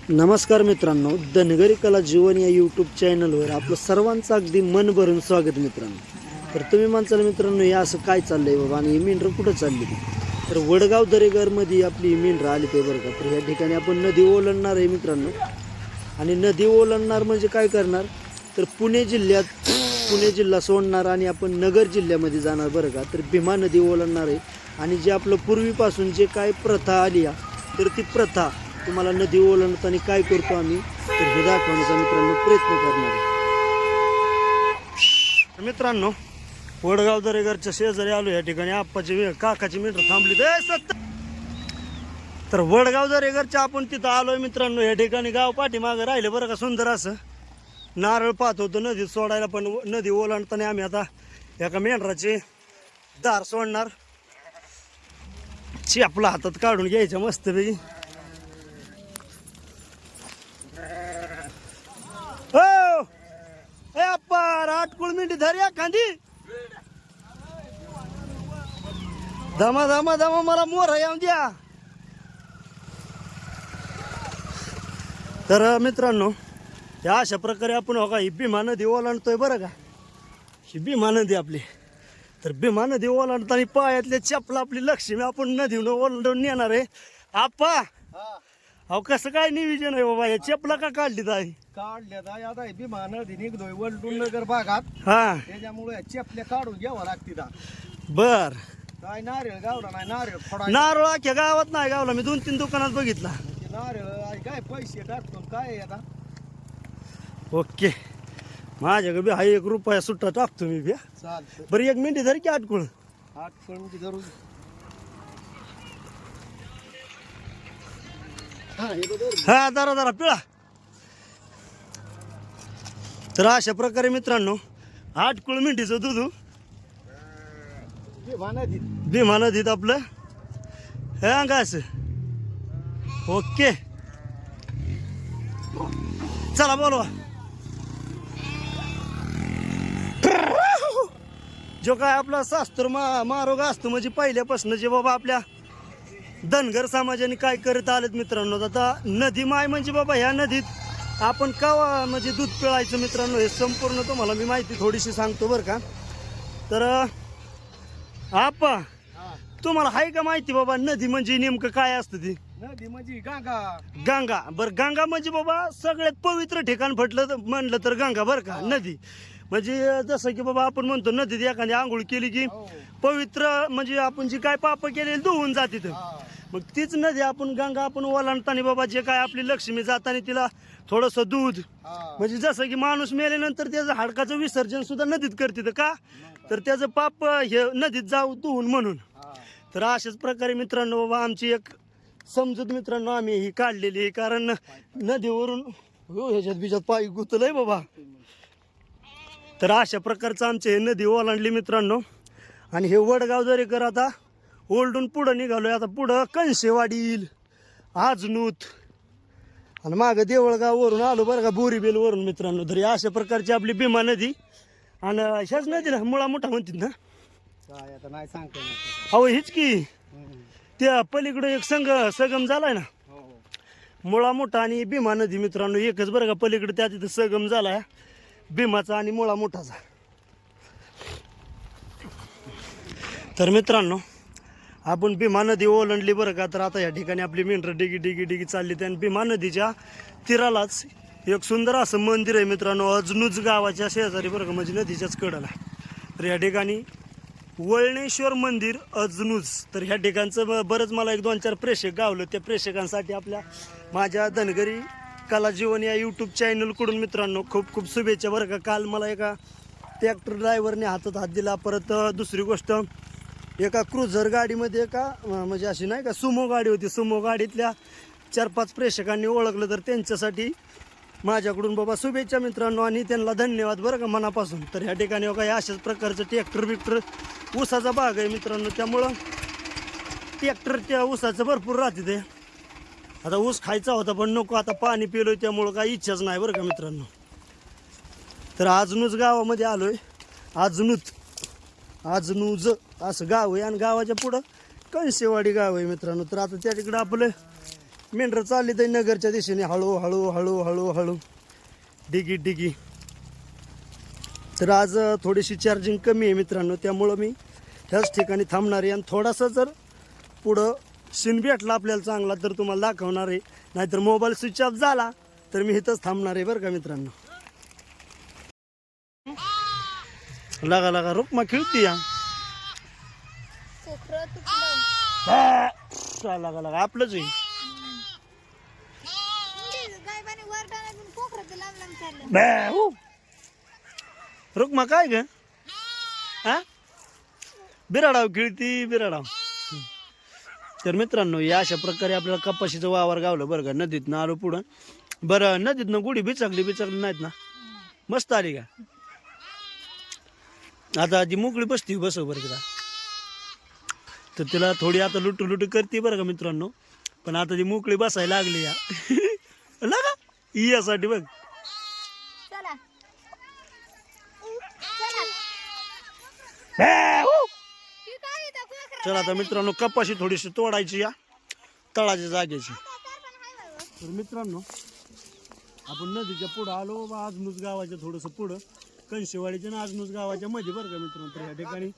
नमस्कार मित्रांनो, धनगरी कला जीवन या यूट्यूब चॅनलवर आपलं सर्वांचं अगदी मन भरून स्वागत मित्रांनो. तर तुम्ही म्हणसाल मित्रांनो हे असं काय चाललंय बाबा आणि ही मेंढरं कुठं चालली? तर वडगाव दरेघरमध्ये आपली मेंढरं आली ते बरं का. तर ह्या ठिकाणी आपण नदी ओलांडणार आहे मित्रांनो. आणि नदी ओलांडणार म्हणजे काय करणार, तर पुणे जिल्हा सोडणार आणि आपण नगर जिल्ह्यामध्ये जाणार बरं का. तर भीमा नदी ओलांडणार आहे आणि जे आपलं पूर्वीपासून जे काय प्रथा आली तर ती प्रथा तुम्हाला नदी ओलांडताना काय करतो आम्ही तर हे दाखवण्याचा मित्रांनो प्रयत्न करणार आहे. मित्रांनो, वडगाव दरेघरच्या शेजारी आलो. या ठिकाणी आप्पाची काकाची मेंढरं थांबली. तर वडगाव दरेघरच्या आपण तिथं आलोय मित्रांनो. या ठिकाणी गाव पाठीमागं राहिलं बरं का, सुंदर असं नारळ पाहत होतो नदीत सोडायला. पण नदी ओलांडताना आम्ही आता एका मेंढराचे दार सोडणार. आपला हातात काढून घ्यायच्या मस्तपैकी. हो ए अप्पा, आटकुळ मिंडी धर एखादी. धमा धमा धमा मला मोर येऊन द्या. तर मित्रांनो, या अशा प्रकारे आपण हो का ही भीमा नदी ओलांडतोय बरं का. ही भीमा नदी आपली. तर भीमा नदी ओलांडताना पायातले चपला आपली लक्ष्मी आपण नदीनं ओलांडून नेणार आहे. आप्पा अहो कसं काय नियोजन आहे बाबा, या चपला का काढली ताई? काढल्या आता भीमा नदी निघतोय वलटून नगर भागात, हा त्याच्यामुळे चपल्या काढून घ्यावं लागते. बर. काय नारळ गावला नाही, नारळ फोडा. नारळ अख्ख्या गावात नाही गावला. मी 2-3 दुकानात बघितला. नारळ काय पैसे टाकतो काय आता. ओके, माझ्याकडे बी हा 1 रुपया सुट्टा टाकतो मी बी. चालतं. बरं 1 मिनिट धर की आटकुळ. आठ कळून धरून हा जरा पिळा. तर अशा प्रकारे मित्रांनो 8 कुळ मिंडीचं दूध भीमा नदीत आपलं हे अंगा असं. ओके चला बोलवा. जो काय आपला शास्त्र मारोग असतो म्हणजे पहिल्यापासून जे बाबा आपल्या धनगर समाजाने काय करत आलेत मित्रांनो. आता नदी माय म्हणजे बाबा ह्या नदीत आपण कावा म्हणजे दूध पिळायचं मित्रांनो, हे संपूर्ण तुम्हाला मी माहिती थोडीशी सांगतो बरं का. तर आप्पा तुम्हाला आहे का माहिती बाबा नदी म्हणजे नेमकं काय असतं ती? नदी म्हणजे गंगा. गंगा. बरं, गंगा म्हणजे बाबा सगळ्यात पवित्र ठिकाण म्हणलं तर गंगा बरं का. नदी म्हणजे जसं की बाबा आपण म्हणतो नदीत एखादी आंघोळ केली की पवित्र म्हणजे आपण जी काय पाप केलेली धुवून जाते. मग तीच नदी आपण गंगा आपण ओलांडताना बाबा जे काय आपली लक्ष्मी जाताना तिला थोडंसं दूध म्हणजे जसं की माणूस मेल्यानंतर त्याचं हाडकाचं विसर्जन सुद्धा नदीत करते का, तर त्याचं पाप हे नदीत जाऊ धुवून म्हणून. तर अशाच प्रकारे मित्रांनो बाबा आमची एक समजूत मित्रांनो आम्ही ही काढलेली आहे. कारण नदीवरून ह्याच्यात बिजात पाय गुतलंय बाबा. तर अशा प्रकारचं आमचे हे नदी ओलांडली मित्रांनो. आणि हे वडगाव दरेकर आता ओलडून पुढं निघालोय. आता पुढं कणसेवाडी येईल, आजनूत आणि मागं देवळगाववरून आलो बरं का, बोरीबेलवरून मित्रांनो. तर अशा प्रकारची आपली भीमा नदी. आणि ह्याच नदीला मुळा मोठा म्हणतात ना काय आता नाही सांगतो. अहो हीच की त्या पलीकडे एक संगम झालाय ना, मुळा मोठा आणि भीमा नदी मित्रांनो एकच बरं का. पलीकडे त्या तिथं संगम झालाय भीमाचा आणि मुळा मोठाचा. तर मित्रांनो आपण भीमा नदी ओलांडली बरं का. तर आता या ठिकाणी आपली मेंढरं डिगी चालली. आणि भीमा नदीच्या तीरालाच एक सुंदर असं मंदिर आहे मित्रांनो, अजनूज गावाच्या शेजारी बरं का, म्हणजे नदीच्याच कडेला. तर या ठिकाणी वळणेश्वर मंदिर अजनूज. तर ह्या ठिकाणचं बरंच मला 1-2-4 प्रेक्षक गावलं. त्या प्रेक्षकांसाठी आपल्या माझ्या धनगरी कला जीवन या यूट्यूब चॅनलकडून मित्रांनो खूप खूप शुभेच्छा बरं का. काल मला एका ट्रॅक्टर ड्रायव्हरने हातात हात दिला. परत दुसरी गोष्ट एका क्रुझर गाडीमध्ये म्हणजे अशी नाही का सुमो गाडी होती, सुमो गाडीतल्या 4-5 प्रेक्षकांनी ओळखलं. तर त्यांच्यासाठी माझ्याकडून बाबा शुभेच्छा मित्रांनो आणि त्यांना धन्यवाद बरं का मनापासून. तर ह्या ठिकाणी बघा अशाच प्रकारचं ट्रॅक्टर ऊसाचा भाग आहे मित्रांनो, त्यामुळं ट्रॅक्टर ऊसाचं भरपूर राहते ते. आता ऊस खायचा होता पण नको, आता पाणी पिलोय त्यामुळं काही इच्छाच नाही बरं का मित्रांनो. तर आजनूज गावामध्ये आलोय. आजनूज असं गाव आहे आणि गावाच्या पुढं कणसेवाडी गाव आहे मित्रांनो. तर आता त्या तिकडं आपलं मेंढर चालली तर नगरच्या दिशेने हळू हळू हळू हळू हळू डिगी डिगी. तर आज थोडीशी चार्जिंग कमी आहे मित्रांनो, त्यामुळं मी ह्याच ठिकाणी थांबणार आहे आणि थोडासा जर पुढं सीन भेटला आपल्याला चांगला तर तुम्हाला दाखवणार आहे, नाहीतर मोबाईल स्विच ऑफ झाला तर मी इथंच थांबणार आहे बरं का मित्रांनो. लागा लागा रुक्मा खेळती या लागा लागा आपलंच आहे. रुक्मा काय ग हा बिराडाव खेळती बिराडाव. तर मित्रांनो या अशा प्रकारे आपल्याला कपाशीचं वावर गावलं बरं का. नदीतनं आलो पुढं. बरं नदीतनं गुढी बिचकली नाहीत ना, मस्त आली का. आता जी मोकळी बसती बसव बरं का, तर तिला थोडी आता लुटू लुटू करते बरं का मित्रांनो. पण आता ती मोकळी बसायला लागली या लागा यासाठी बघ. चला आता मित्रांनो कपाशी थोडीशी तोडायची या तळाच्या जागेची. तर मित्रांनो आपण नदीच्या पुढं आलो आजनूज गावाच्या थोडंसं पुढं कणशेवाडीच्या ना आजनूज गावाच्या मध्ये बरं का मित्रांनो. तर या ठिकाणी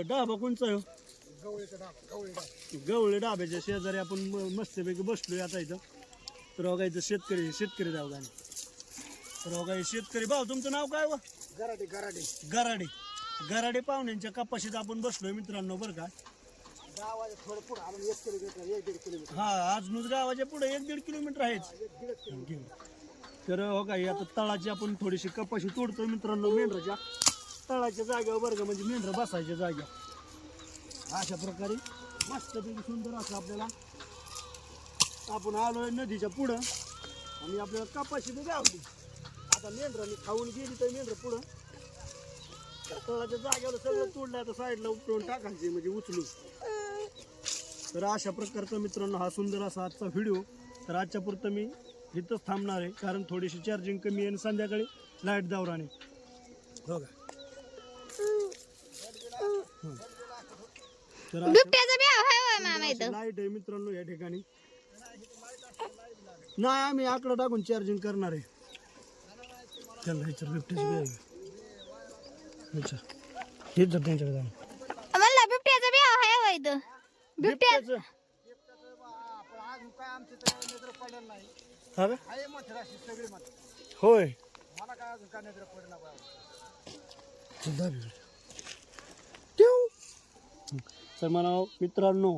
डाबा कोणचा आहे गवळे डाब्याच्या शेजारी आपण मस्तपैकी बसलोय आता इथं. तर बघा इथं शेतकरी जाऊ गाणे. तर बघा हे शेतकरी भाऊ तुमचं नाव काय व गराडे गराडे गराडे गराडे पाहुण्यांच्या कपाशीत आपण बसलोय मित्रांनो बरं का. गावाच्या थोडं पुढे आपण 1 किलोमीटर 1-1.5 किलोमीटर हा आजनूज गावाच्या पुढे 1-1.5 किलोमीटर आहेच. तर हो का आता तळाची आपण थोडीशी कपाशी तोडतोय मित्रांनो मेंढराच्या तळाच्या जागेवर बरं का, म्हणजे मेंढर बसायच्या जागेवर. अशा प्रकारे मस्तपैकी सुंदर असं आपल्याला आपण आलोय नदीच्या पुढं आणि आपल्याला कपाशी तर गावली. आता मेंढरांनी खाऊन गेली तर मेंढर पुढं तळाच्या जागेवर सगळं तोडलं. आता साईडला उपटून टाकायचे म्हणजे उचलून. तर अशा प्रकारचा मित्रांनो हा सुंदर असा आजचा व्हिडिओ. तर आजच्या पुरतं मी इथंच थांबणार आहे कारण थोडीशी चार्जिंग कमी आहे आणि संध्याकाळी लाईट दौराने हो का. तर लाईट आहे मित्रांनो या ठिकाणी नाही आम्ही आकडा टाकून चार्जिंग करणार आहे. चला ह्याच्यात बिबट्याची बी आहे. अच्छा हेच जर त्यांच्याकडे जाऊन बिबट्याचं अजून काय आमच्या तर नजर पडलं नाही. हा का? आहे मोठं राशी सगळी मध्ये होय मला काय अजून काय नजर पडलं नाही. तर म्हणा मित्रांनो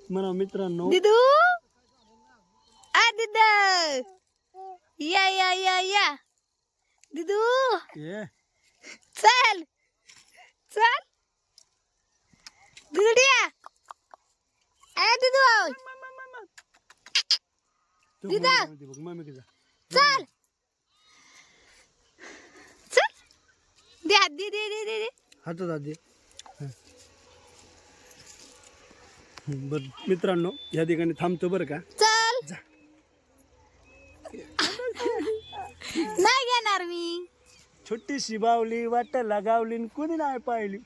म्हणा मित्रांनो दिदू आ दिदू या दिदू ये चल चल दिदूडिया ए दिदू दिदा बघ मम्मी किती चल चल दे दे दे दे दे हातात आधी बर मित्रांनो या ठिकाणी थांबतो बरं का. चल नाही घेणार मी. छोटीशी बावली वाटायला गावली कोणी नाही पाहिली.